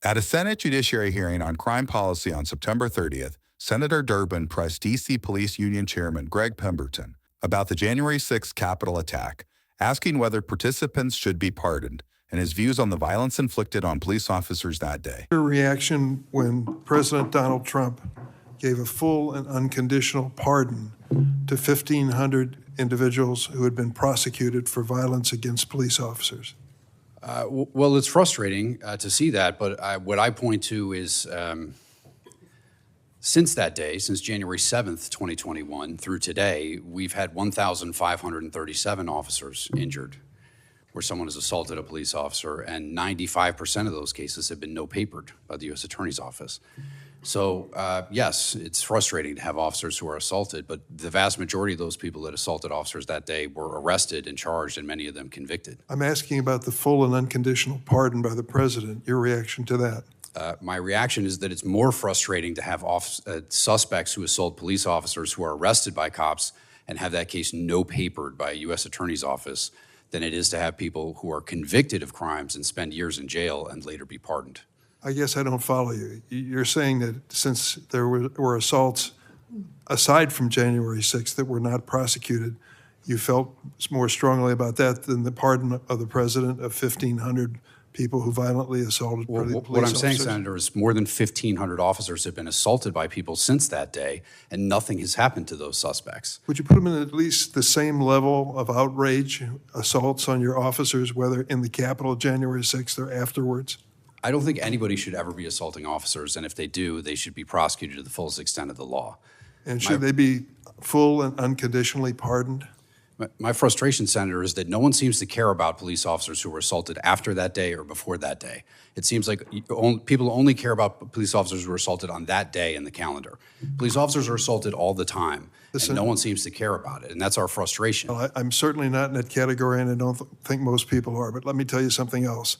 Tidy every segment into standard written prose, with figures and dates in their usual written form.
At a Senate Judiciary Hearing on crime policy on September 30th, Senator Durbin pressed D.C. Police Union Chairman Gregg Pemberton about the January 6th Capitol attack, asking whether participants should be pardoned and his views on the violence inflicted on police officers that day. Your reaction when President Donald Trump gave a full and unconditional pardon to 1,500 individuals who had been prosecuted for violence against police officers? Well, it's frustrating to see that, but what I point to is since that day, since January 7th, 2021 through today, we've had 1,537 officers injured where someone has assaulted a police officer, and 95% of those cases have been no-papered by the U.S. Attorney's Office. So, yes, it's frustrating to have officers who are assaulted, but the vast majority of those people that assaulted officers that day were arrested and charged, and many of them convicted. I'm asking about the full and unconditional pardon by the president. Your reaction to that? My reaction is that it's more frustrating to have suspects who assault police officers who are arrested by cops and have that case no-papered by a U.S. Attorney's Office than it is to have people who are convicted of crimes and spend years in jail and later be pardoned. I guess I don't follow you. You're saying that since there were assaults aside from January 6th that were not prosecuted, you felt more strongly about that than the pardon of the president of 1,500 people who violently assaulted police officers? What I'm saying, Senator, is more than 1,500 officers have been assaulted by people since that day, and nothing has happened to those suspects. Would you put them in at least the same level of outrage, assaults on your officers, whether in the Capitol January 6th or afterwards? I don't think anybody should ever be assaulting officers, and if they do, they should be prosecuted to the fullest extent of the law. And should they be full and unconditionally pardoned? My frustration, Senator, is that no one seems to care about police officers who were assaulted after that day or before that day. It seems like people only care about police officers who were assaulted on that day in the calendar. Police officers are assaulted all the time, and no one seems to care about it, and that's our frustration. Well, I'm certainly not in that category, and I don't think most people are, but let me tell you something else.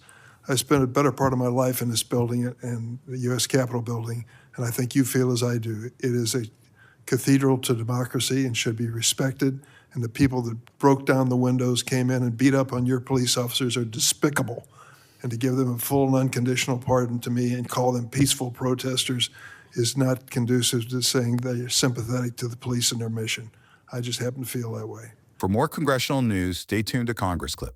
I spent a better part of my life in this building, in the U.S. Capitol building, and I think you feel as I do. It is a cathedral to democracy and should be respected. And the people that broke down the windows, came in and beat up on your police officers are despicable. And to give them a full and unconditional pardon to me and call them peaceful protesters is not conducive to saying they're sympathetic to the police and their mission. I just happen to feel that way. For more congressional news, stay tuned to Congress Clips.